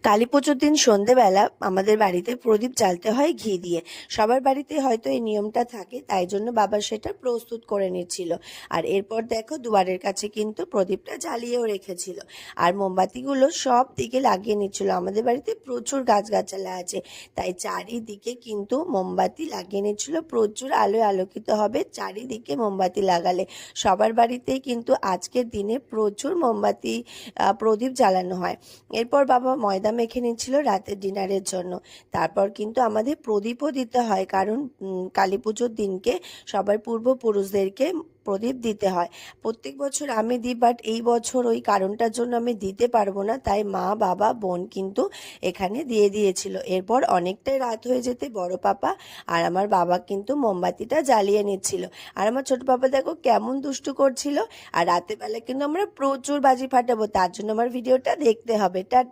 কালী পুজোর দিন সন্ধেবেলা আমাদের বাড়িতে প্রদীপ জ্বালতে হয় ঘি দিয়ে। সবার বাড়িতে হয়তো এই নিয়মটা থাকে, তাই জন্য বাবা সেটা প্রস্তুত করে নিচ্ছিল। আর এরপর দেখো দুয়ারের কাছে কিন্তু প্রদীপটা জ্বালিয়েও রেখেছিল, আর মোমবাতিগুলো সব দিকে লাগিয়ে নিচ্ছিল। আমাদের বাড়িতে প্রচুর গাছগাছালা আছে, তাই চারিদিকে কিন্তু মোমবাতি লাগিয়ে নিচ্ছিল। প্রচুর আলোয় আলোকিত হবে চারিদিকে মোমবাতি লাগালে। সবার বাড়িতেই কিন্তু আজকের দিনে প্রচুর মোমবাতি প্রদীপ জ্বালানো হয়। এরপর বাবা ময়দা মেখে নিচ্ছিল রাতের ডিনারের জন্য। তারপর কিন্তু আমাদের প্রদীপও দিতে হয়, কারণ কালী পুজোর দিনকে সবার পূর্বপুরুষদেরকে প্রদীপ দিতে হয়। প্রত্যেক বছর আমি দিই, বাট এই বছর ওই কারণটার জন্য আমি দিতে পারবো না, তাই মা বাবা বোন কিন্তু এখানে দিয়ে দিয়েছিল। এরপর অনেকটাই রাত হয়ে যেতে বড় পাপা আর আমার বাবা কিন্তু মোমবাতিটা জ্বালিয়ে নিচ্ছিল। আর আমার ছোট পাপা দেখো কেমন দুষ্টু করছিল। আর রাতের বেলা কিন্তু আমরা প্রচুর বাজি ফাটাবো, তার জন্য আমার ভিডিওটা দেখতে হবে। টাটা।